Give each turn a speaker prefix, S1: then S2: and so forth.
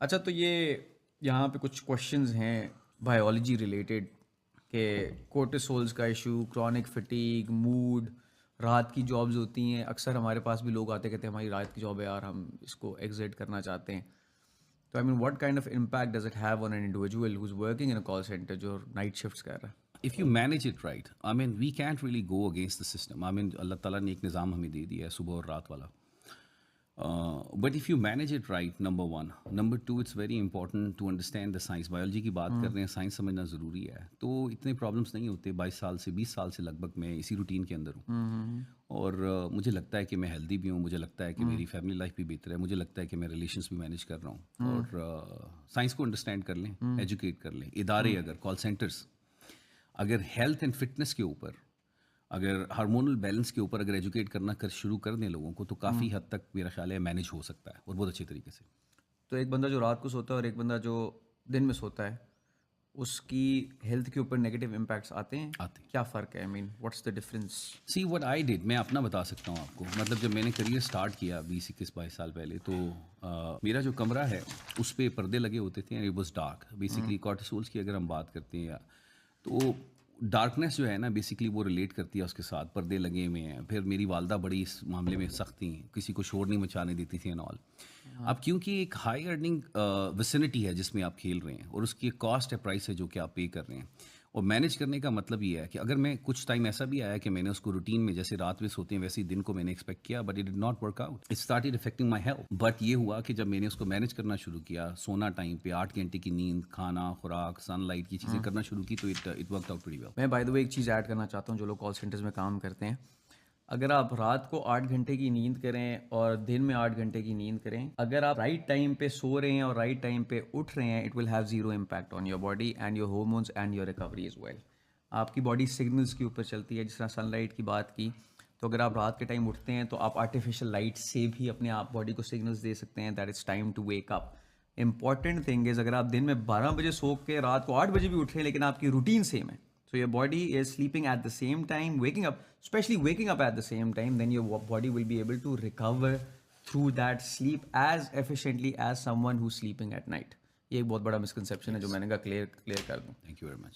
S1: اچھا تو یہ یہاں پہ کچھ کوشچنز ہیں بایولوجی ریلیٹڈ کہ کورٹیسولز کا ایشو، کرونک فٹیگ، موڈ، رات کی جابز ہوتی ہیں. اکثر ہمارے پاس بھی لوگ آتے کہتے ہیں ہماری رات کی جاب ہے یار، ہم اس کو ایگزٹ کرنا چاہتے ہیں. تو I mean what kind of impact does it have on an individual who's working in a call centre جو نائٹ شفٹس کر رہا ہے؟
S2: If you manage it right, I mean, we can't really go against the system. I mean, اللہ تعالیٰ نے ایک نظام ہمیں دے دیا ہے صبح اور رات والا. But if you manage it right, number one. Number two, it's very important to understand the science. Biology کی بات کر رہے ہیں، سائنس سمجھنا ضروری ہے. تو اتنے پرابلمس نہیں ہوتے. 22 سال سے 20 سال سے لگ بھگ میں اسی روٹین کے اندر ہوں، اور مجھے لگتا ہے کہ میں ہیلدی بھی ہوں. مجھے لگتا ہے کہ میری فیملی لائف بھی بہتر ہے. مجھے لگتا ہے کہ میں ریلیشنس بھی مینیج کر رہا ہوں. اور سائنس کو انڈرسٹینڈ کر لیں، ایجوکیٹ کر لیں. ادارے اگر کال سینٹرس اگر ہیلتھ اینڈ فٹنس کے اوپر، اگر ہارمونل بیلنس کے اوپر اگر ایجوکیٹ کرنا شروع کر دیں لوگوں کو، تو کافی حد تک میرا خیال ہے مینیج ہو سکتا ہے، اور بہت اچھے طریقے سے.
S1: تو ایک بندہ جو رات کو سوتا ہے اور ایک بندہ جو دن میں سوتا ہے، اس کی ہیلتھ کے اوپر نیگیٹو امپیکٹس آتے ہیں؟
S2: آتے ہیں.
S1: کیا فرق ہے؟ I mean what's the difference?
S2: See what I did, میں اپنا بتا سکتا ہوں آپ کو. مطلب جب میں نے کریئر سٹارٹ کیا 20-21-22 سال پہلے، تو میرا جو کمرہ ہے اس پہ پردے لگے ہوتے تھے. It was dark. بیسکلی کارٹیسولز کی اگر ہم بات کرتے ہیں، تو ڈارکنیس جو ہے نا بیسکلی وہ ریلیٹ کرتی ہے اس کے ساتھ. پردے لگے ہوئے ہیں. پھر میری والدہ بڑی اس معاملے میں سخت تھیں، کسی کو شور نہیں مچانے دیتی تھیں اینڈ آل. اب کیونکہ ایک ہائی ارننگ وسینٹی ہے جس میں آپ کھیل رہے ہیں، اور اس کی ایک کاسٹ ہے، پرائس ہے جو کہ آپ پے کر رہے ہیں. اور مینیج کرنے کا مطلب یہ ہے کہ اگر میں کچھ ٹائم ایسا بھی آیا کہ میں نے اس کو روٹین میں، جیسے رات میں سوتے ہیں ویسے ہی دن کو میں نے ایکسپیکٹ کیا، but it did not work out. It started affecting my health. But یہ ہوا کہ جب میں نے اس کو مینیج کرنا شروع کیا، سونا ٹائم پہ، 8 گھنٹے کی نیند، کھانا، خوراک، سن لائٹ کی چیزیں کرنا شروع کی، تو it worked out very well.
S1: میں بائی دا وے ایک چیز ایڈ کرنا چاہتا ہوں جو لوگ کال سینٹرز میں کام کرتے ہیں. اگر آپ رات کو 8 گھنٹے کی نیند کریں اور دن میں 8 گھنٹے کی نیند کریں، اگر آپ رائٹ ٹائم پہ سو رہے ہیں اور رائٹ ٹائم پہ اٹھ رہے ہیں، it will have zero impact on your body and your hormones and your recovery as well. آپ کی باڈی سگنلس کے اوپر چلتی ہے. جس طرح سن لائٹ کی بات کی، تو اگر آپ رات کے ٹائم اٹھتے ہیں تو آپ آرٹیفیشیل لائٹ سے بھی اپنے آپ باڈی کو سگنلس دے سکتے ہیں that it's time to wake up. Important thing is اگر آپ دن میں 12 بجے سو کے رات کو 8 بجے بھی اٹھ رہے ہیں لیکن آپ کی روٹین سیم ہے، so your body is sleeping at the same time, waking up, especially waking up at the same time, then your body will be able to recover through that sleep as efficiently as someone who's sleeping at night. یہ ایک بہت بڑا misconception ہے جو میں نے کہا clear کر دوں.
S2: Thank you very much.